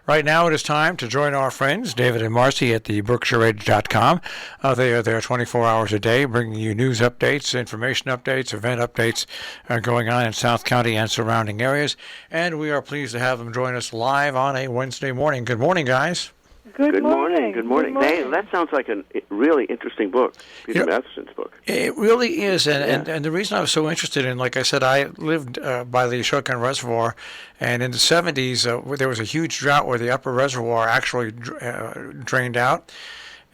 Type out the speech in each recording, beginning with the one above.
Right now it is time to join our friends, David and Marcy at the BerkshireEdge.com. They are there 24 hours a day, bringing you news updates, information updates, event updates going on in South County and surrounding areas. And we are pleased to have them join us live on a Wednesday morning. Good morning, guys. Good morning. Good morning. Hey, that sounds like a really interesting book, Peter Matheson's book. It really is, and the reason I was so interested in, like I said, I lived by the Ashokan Reservoir, and in the 70s there was a huge drought where the upper reservoir actually drained out,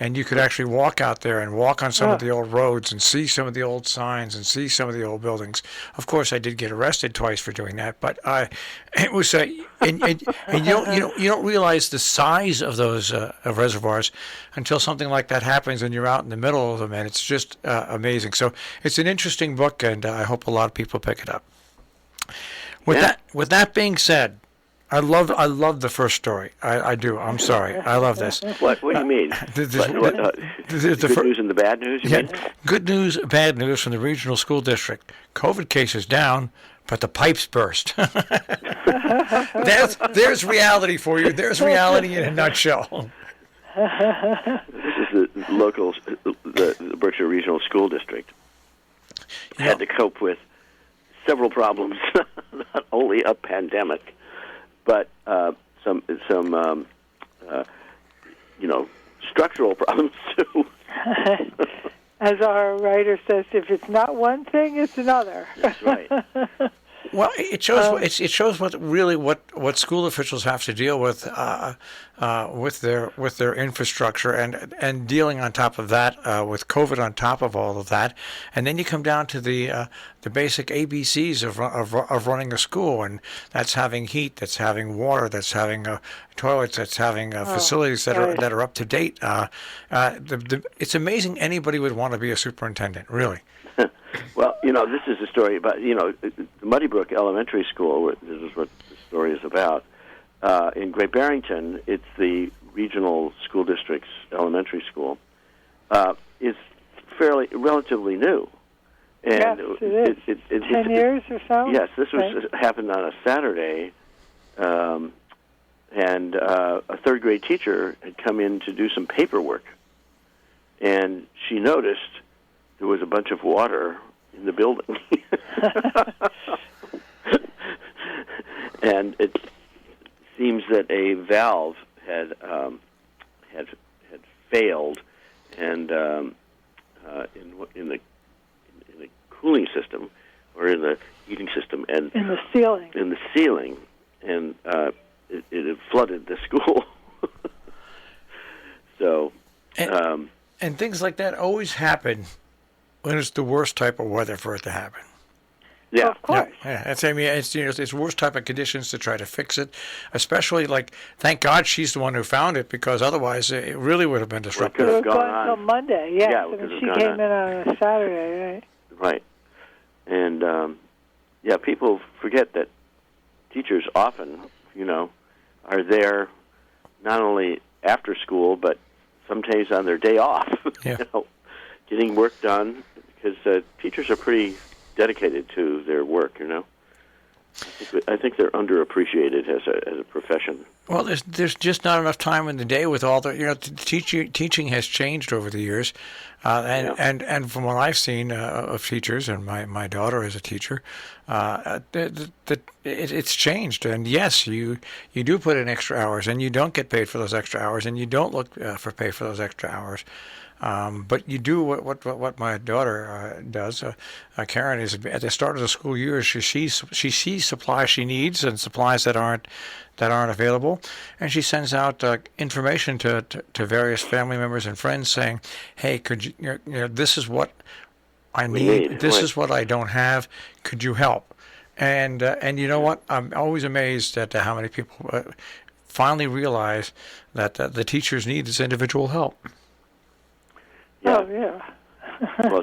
and you could actually walk out there and walk on some of the old roads and see some of the old signs and see some of the old buildings. Of course, I did get arrested twice for doing that, but it was and you don't realize the size of those reservoirs until something like that happens and you're out in the middle of them, and it's just amazing. So it's an interesting book, and I hope a lot of people pick it up. With that being said, I love the first story. I do. I'm sorry. I love this. What do you mean? The good news and the bad news? You mean? Good news, bad news from the regional school district. COVID cases down, but the pipes burst. There's reality for you. There's reality in a nutshell. This is the Berkshire Regional School District. Had to cope with several problems, not only a pandemic, but some structural problems too. As our writer says, if it's not one thing, it's another. That's right. Well, it shows what school officials have to deal with their infrastructure and dealing on top of that with COVID on top of all of that, and then you come down to the basic ABCs of running a school, and that's having heat, that's having water, that's having toilets, that's having facilities that are up to date. It's amazing anybody would want to be a superintendent, really. Well, this is a story about, Muddy Brook Elementary School. This is what the story is about. In Great Barrington, it's the regional school district's elementary school. It's relatively new. And yes, it is. 10 years or so? Yes, this happened on a Saturday, and a third-grade teacher had come in to do some paperwork, and she noticed there was a bunch of water in the building. And it seems that a valve had failed, and in the cooling system or in the heating system, and in the ceiling, and it had flooded the school. So and things like that always happen when it's the worst type of weather for it to happen. Yeah, of course. Yeah. It's worst type of conditions to try to fix it. Especially, thank God she's the one who found it, because otherwise it really would have been disruptive. It would have gone until Monday. Yes, Yeah, she came in on a Saturday, right? Right, and people forget that teachers often, are there not only after school but sometimes on their day off. Yeah. Getting work done, because teachers are pretty dedicated to their work. I think they're underappreciated as a profession. Well, there's just not enough time in the day with all the teaching has changed over the years, and from what I've seen of teachers, and my daughter is a teacher, it's changed. And yes, you do put in extra hours, and you don't get paid for those extra hours, and you don't look for pay for those extra hours. But you do what my daughter does. Karen is at the start of the school year. She sees supplies she needs and supplies that aren't available, and she sends out information to various family members and friends saying, "Hey, could you this is what I need. This is what I don't have. Could you help?" And you know what? I'm always amazed at how many people finally realize that the teachers need this individual help. Yeah. Oh, yeah. Well,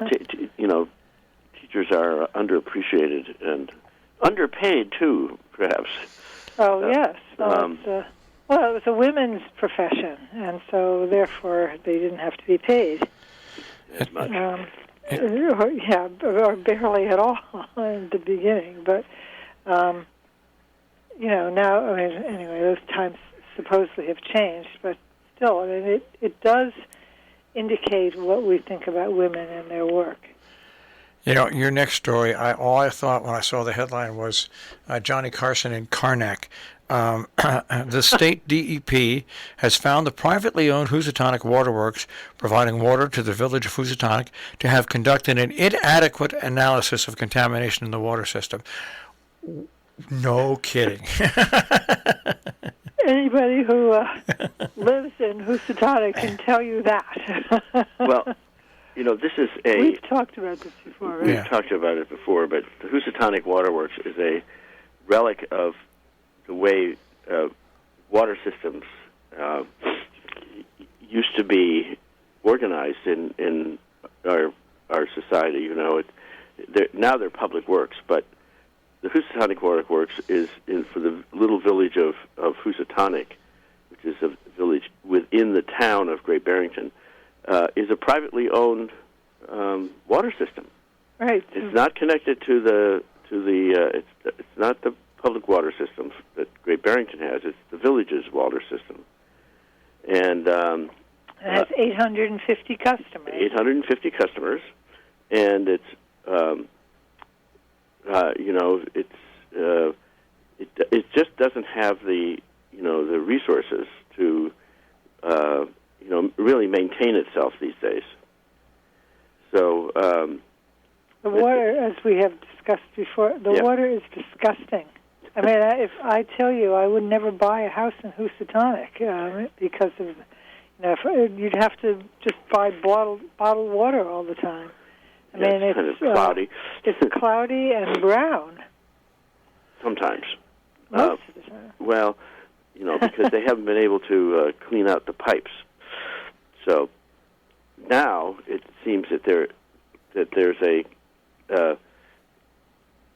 teachers are underappreciated and underpaid, too, perhaps. Oh, yes. It was a women's profession, and so, therefore, they didn't have to be paid. As much. Or barely at all in the beginning. But, now, anyway, those times supposedly have changed, but still, I mean, it does indicate what we think about women and their work. You know, your next story, all I thought when I saw the headline was Johnny Carson in Karnak. The state DEP has found the privately owned Housatonic Waterworks providing water to the village of Housatonic to have conducted an inadequate analysis of contamination in the water system. No kidding. Anybody who lives in Housatonic can tell you that. Well, you know, this is We've talked about this before, right? We've talked about it before, but the Housatonic Waterworks is a relic of the way water systems used to be organized in our society. You know, now they're public works, but the Housatonic Waterworks is for the little village of Housatonic, which is a village within the town of Great Barrington, is a privately owned water system. Right. It's not connected to the it's not the public water system that Great Barrington has. It's the village's water system, and it has 850 customers. 850 customers, and it's you know, it just doesn't have the the resources to really maintain itself these days. So the water, as we have discussed before, the water is disgusting. I mean, if I tell you, I would never buy a house in Housatonic because of you'd have to just buy bottled water all the time. I mean, it's kind of cloudy. It's cloudy and brown. Sometimes. Most of the time. Well, because they haven't been able to clean out the pipes. So now it seems that there's a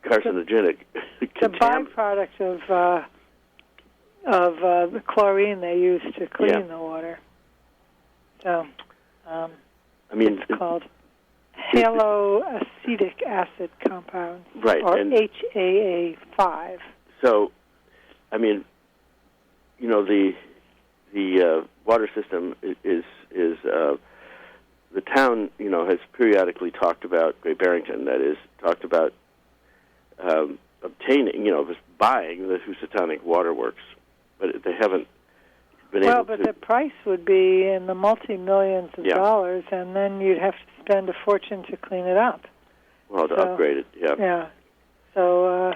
carcinogenic. The byproduct of the chlorine they use to clean the water. So, I mean, it's called haloacetic acid compound, right? Or and HAA5. So, I mean, the water system is the town has periodically talked about Great Barrington. That is, talked about obtaining, buying the Housatonic Waterworks, but they haven't been able to. Well, but the price would be in the multi-millions of dollars, and then you'd have to spend a fortune to clean it up. Well, to upgrade it, Yeah. So,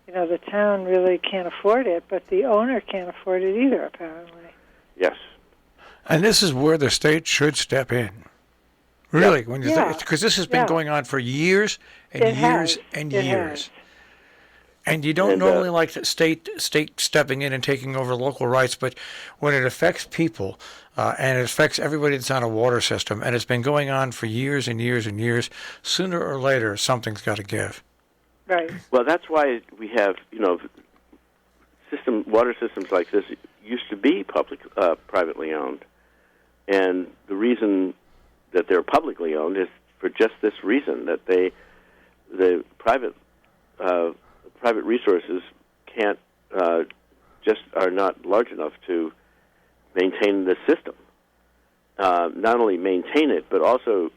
the town really can't afford it, but the owner can't afford it either, apparently. Yes. And this is where the state should step in. Really, because this has been going on for years and years and years. And you don't normally like the state stepping in and taking over local rights, but when it affects people and it affects everybody that's on a water system, and it's been going on for years and years and years, sooner or later something's got to give. Right. Well, that's why we have water systems like this used to be privately owned, and the reason that they're publicly owned is for just this reason, that the private resources can't just are not large enough to maintain the system. Not only maintain it, but also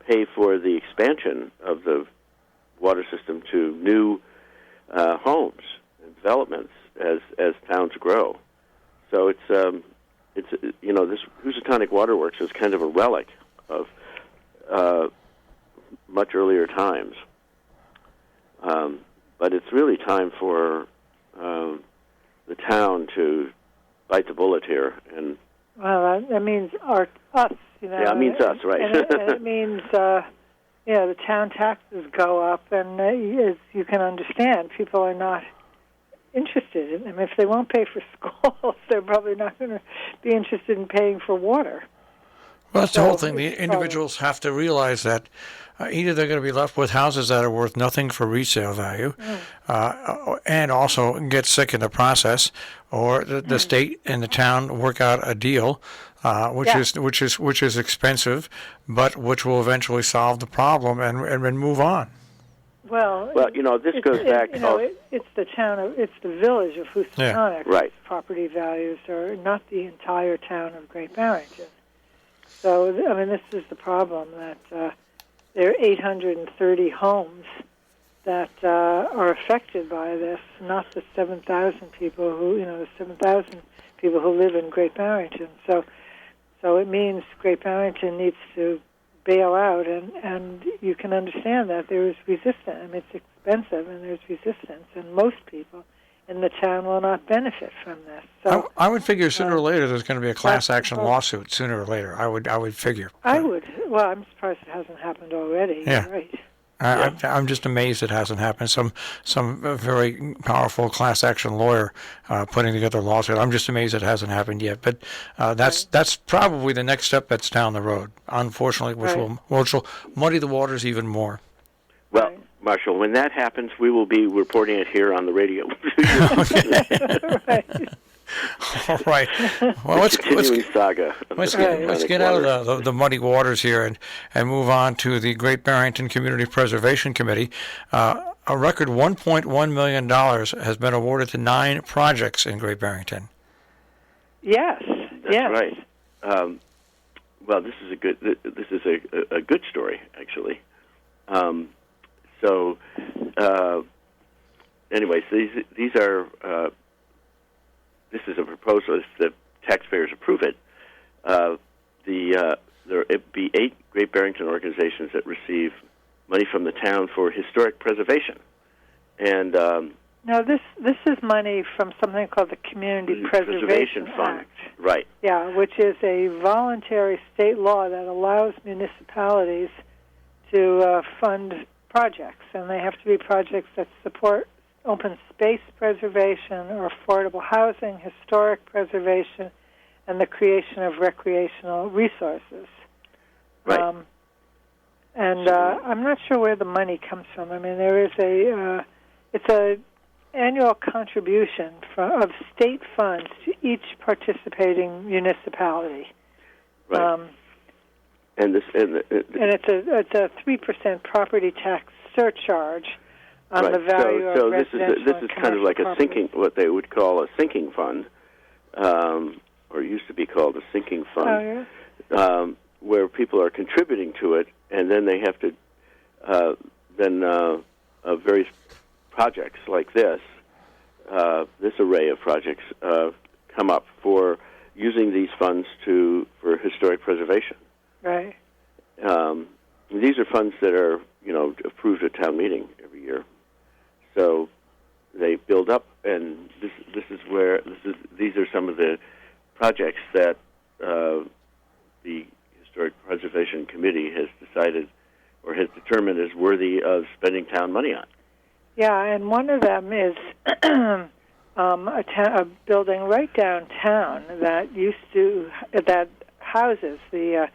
pay for the expansion of the water system to new homes and developments as towns grow. So it's this Housatonic Waterworks is kind of a relic of much earlier times. But it's really time for the town to bite the bullet here. And well, that means us. Yeah, it means us, right? And it means the town taxes go up, and as you can understand, people are not interested in them. If they won't pay for schools, they're probably not going to be interested in paying for water. Well, that's the whole thing. The individuals have to realize that either they're going to be left with houses that are worth nothing for resale value, and also get sick in the process, or the state and the town work out a deal, which is expensive, but which will eventually solve the problem and move on. Well, this goes back. It's the it's the village of Housatonic. Yeah. Right. Property values are not the entire town of Great Barrington. So, this is the problem that there are 830 homes that are affected by this, not the 7,000 people who live in Great Barrington. So it means Great Barrington needs to bail out, and you can understand that there is resistance. It's expensive, and there's resistance, and most people in the town will not benefit from this. So I would figure sooner or later there's going to be a class action lawsuit. Sooner or later, I would figure. I would. Well, I'm surprised it hasn't happened already. Yeah. You're right. I'm just amazed it hasn't happened. Some very powerful class action lawyer putting together a lawsuit. I'm just amazed it hasn't happened yet. But that's probably the next step that's down the road, unfortunately, which will muddy the waters even more. Well, Marshall, when that happens, we will be reporting it here on the radio. Right. All right. Well, let's saga. Let's get out of the muddy waters here and move on to the Great Barrington Community Preservation Committee. A record $1.1 million has been awarded to 9 projects in Great Barrington. Yes. That's right. Well, this is a good story, actually. Anyways, these are. This is a proposal. If the taxpayers approve it, there will be 8 Great Barrington organizations that receive money from the town for historic preservation. And now this is money from something called the Community Preservation Fund. Act. Right. Yeah, which is a voluntary state law that allows municipalities to fund projects, and they have to be projects that support open space preservation or affordable housing, historic preservation, and the creation of recreational resources. Right. I'm not sure where the money comes from. There is it's a annual contribution of state funds to each participating municipality. Right. And it's a 3% property tax surcharge on the value of residential. This is kind of like what they would call a sinking fund, or used to be called a sinking fund, where people are contributing to it, and then they have to various projects like this array of projects come up for using these funds for historic preservation. Right. These are funds that are approved at town meeting every year. So they build up, and these are some of the projects that the Historic Preservation Committee has decided or has determined is worthy of spending town money on. Yeah, and one of them is a building right downtown that houses the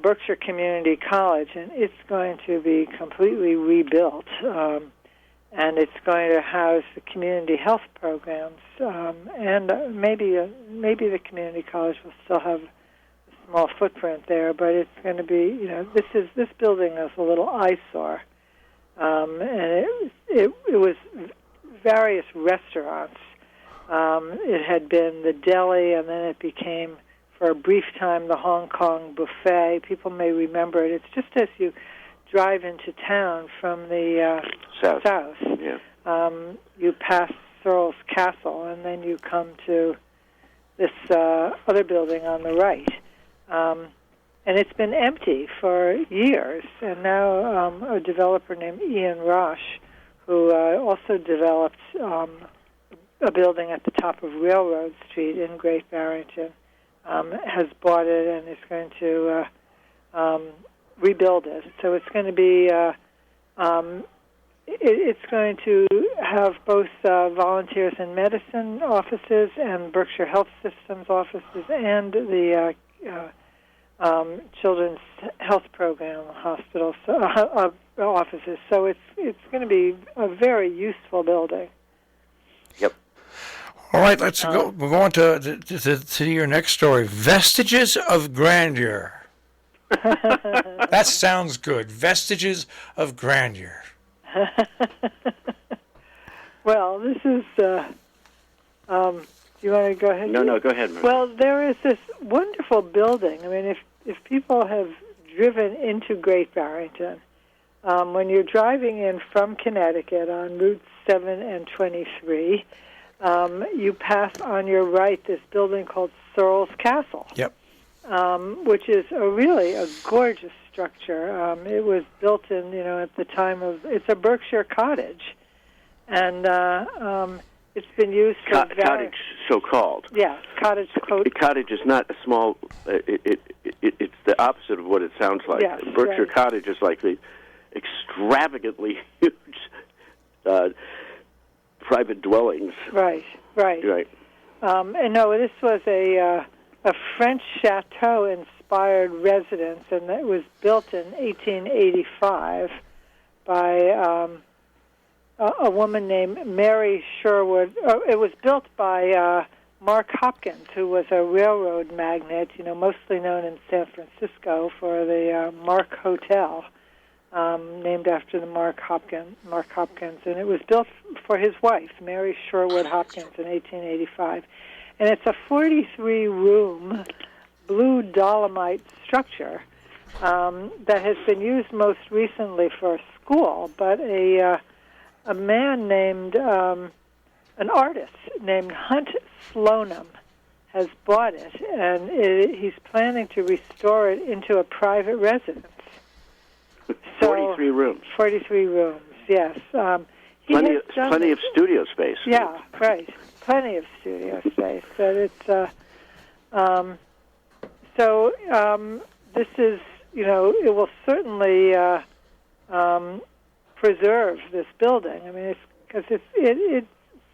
Berkshire Community College, and it's going to be completely rebuilt. And it's going to house the community health programs, and maybe the community college will still have a small footprint there. But it's going to be, this building is a little eyesore, and it was various restaurants. It had been the deli, and then it became, for a brief time, the Hong Kong buffet. People may remember it. It's just as you drive into town from the south. Yeah. You pass Searles Castle, and then you come to this other building on the right. And it's been empty for years. And now a developer named Ian Roche, who also developed a building at the top of Railroad Street in Great Barrington, has bought it and is going to rebuild it. So it's going to be it's going to have both volunteers in medicine offices and Berkshire Health Systems offices and the Children's Health Program hospitals offices. So it's going to be a very useful building. Yep. All right, let's go. We're going to your next story. Vestiges of grandeur. That sounds good. Vestiges of grandeur. Well, this is. Do you want to go ahead? No, go ahead, Maria. Well, there is this wonderful building. I mean, if people have driven into Great Barrington, when you're driving in from Connecticut on Route 7 and 23, you pass on your right this building called Searles Castle. Yep. Which is really a gorgeous structure. It was built in, at the time of, it's a Berkshire cottage, and it's been used for cottage, so-called. Yeah, cottage. Cottage is not a small. It's the opposite of what it sounds like. Yes, Berkshire right. cottage is like the extravagantly huge private dwellings. Right. Right. And no, this was a French chateau-inspired residence, and it was built in 1885 by a woman named Mary Sherwood. It was built by Mark Hopkins, who was a railroad magnate, mostly known in San Francisco for the Mark Hotel, named after the Mark Hopkins. And it was built for his wife, Mary Sherwood Hopkins, in 1885. And it's a 43-room blue dolomite structure that has been used most recently for a school, but a man named, an artist named Hunt Sloanham has bought it, and he's planning to restore it into a private residence. 43 rooms. 43 rooms, yes. Plenty of studio space. Yeah, right. Plenty of studio space. But it's this is, it will certainly preserve this building. I mean, it's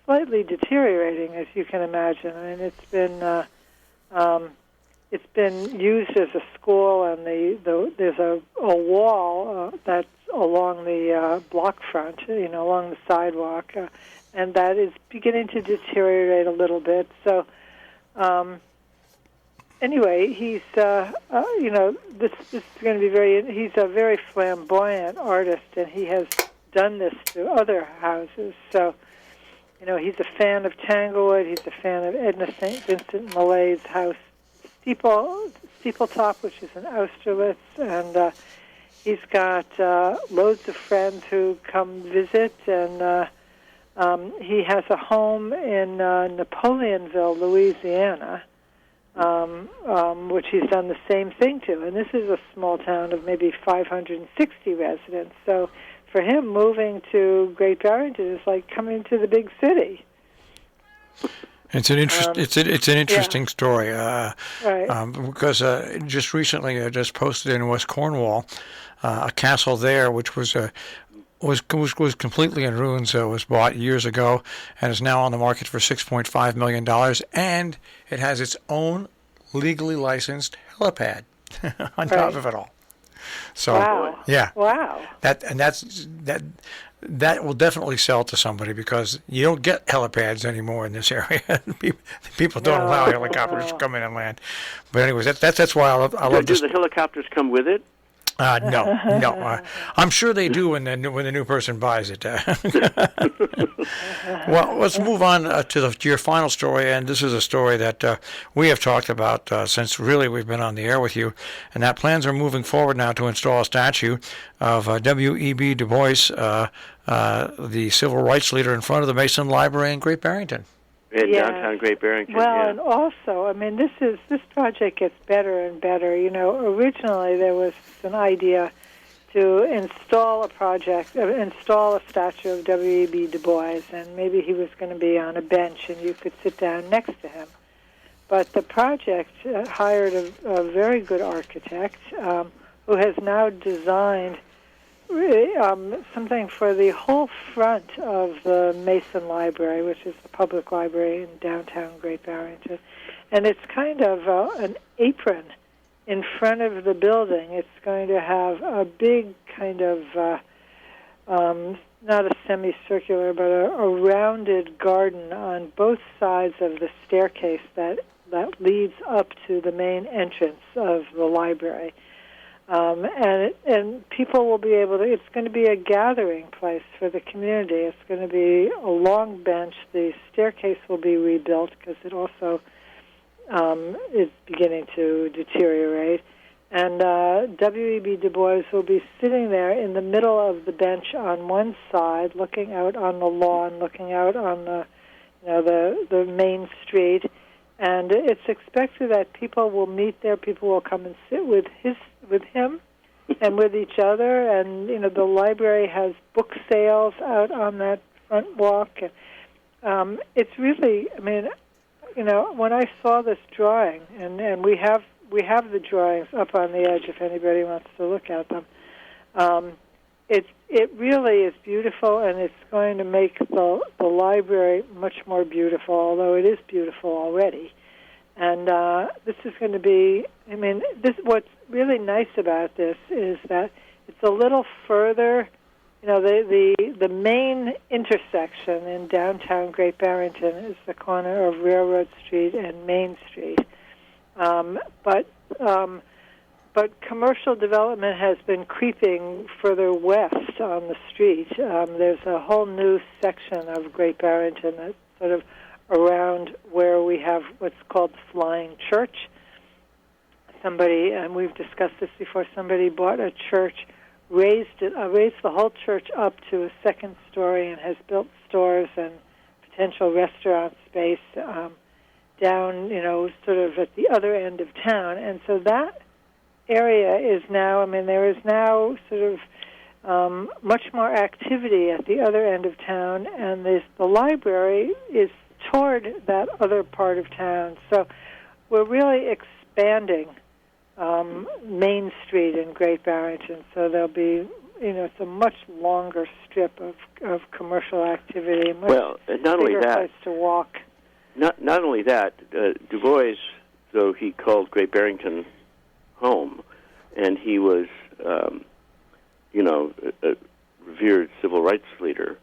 slightly deteriorating, as you can imagine. I mean, it's been used as a school, and there's a wall that's along the block front, along the sidewalk, and that is beginning to deteriorate a little bit. So, anyway, he's this is going to be he's a very flamboyant artist, and he has done this to other houses. So, he's a fan of Tanglewood. He's a fan of Edna St. Vincent Millay's house, Steepletop, which is in Austerlitz, and he's got loads of friends who come visit, and he has a home in Napoleonville, Louisiana, which he's done the same thing to. And this is a small town of maybe 560 residents. So for him, moving to Great Barrington is like coming to the big city. It's an interesting story, right? Because just recently I just posted in West Cornwall a castle there, which was completely in ruins. Was bought years ago and is now on the market for $6.5 million, and it has its own legally licensed helipad on top of it all. So wow. Yeah, wow. That will definitely sell to somebody, because you don't get helipads anymore in this area. People don't allow helicopters to come in and land. But anyways, that's why I love this. Do the helicopters come with it? No. I'm sure they do when the new person buys it. Well, let's move on to your final story, and this is a story that we have talked about since really we've been on the air with you, and that plans are moving forward now to install a statue of W.E.B. Du Bois, the civil rights leader, in front of the Mason Library in Great Barrington. In downtown Great Barrington. Well, and also, I mean, this project gets better and better. Originally there was an idea to install a statue of W.E.B. Du Bois, and maybe he was going to be on a bench and you could sit down next to him. But the project hired a very good architect who has now designed something for the whole front of the Mason Library, which is the public library in downtown Great Barrington. And it's kind of an apron in front of the building. It's going to have a big kind of, not a semicircular, but a rounded garden on both sides of the staircase that leads up to the main entrance of the library. And people will be able to. It's going to be a gathering place for the community. It's going to be a long bench. The staircase will be rebuilt because it also is beginning to deteriorate. And W.E.B. Du Bois will be sitting there in the middle of the bench on one side, looking out on the lawn, looking out on the main street. And it's expected that people will meet there. People will come and sit with him and with each other. And the library has book sales out on that front walk. And it's really, when I saw this drawing, and we have the drawings up on the edge if anybody wants to look at them. It really is beautiful, and it's going to make the library much more beautiful, although it is beautiful already. And this is going to be, what's really nice about this is that it's a little further, the main intersection in downtown Great Barrington is the corner of Railroad Street and Main Street. But commercial development has been creeping further west on the street. There's a whole new section of Great Barrington that's sort of around where we have what's called the Flying Church. Somebody, and we've discussed this before, somebody bought a church, raised the whole church up to a second story and has built stores and potential restaurant space down, sort of at the other end of town. And so that area is now, there is now sort of much more activity at the other end of town, and the library is toward that other part of town. So we're really expanding Main Street in Great Barrington. So there'll be, it's a much longer strip of commercial activity, a much not only that, place to walk. Not only that, Du Bois, though he called Great Barrington home, and he was, a revered civil rights leader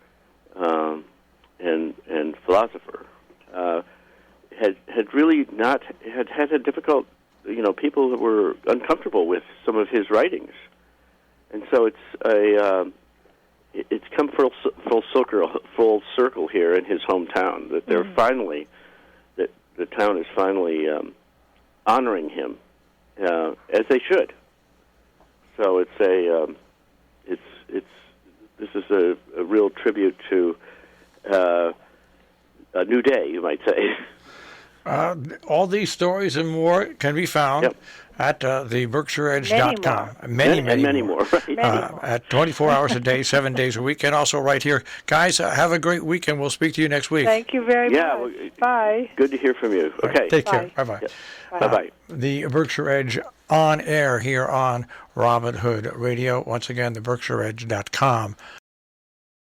and philosopher, had really not had a difficult, people that were uncomfortable with some of his writings, and so it's come full circle here in his hometown that they're finally. The town is finally honoring him as they should. So this is a real tribute to a new day, you might say. All these stories and more can be found at the BerkshireEdge.com. Many more. Right? At 24 hours a day, 7 days a week, and also right here. Guys, have a great week, and we'll speak to you next week. Thank you very much. Bye. Good to hear from you. Okay. Right, take care. Bye-bye. Yeah. Bye-bye. The Berkshire Edge on air here on Robin Hood Radio. Once again, the BerkshireEdge.com.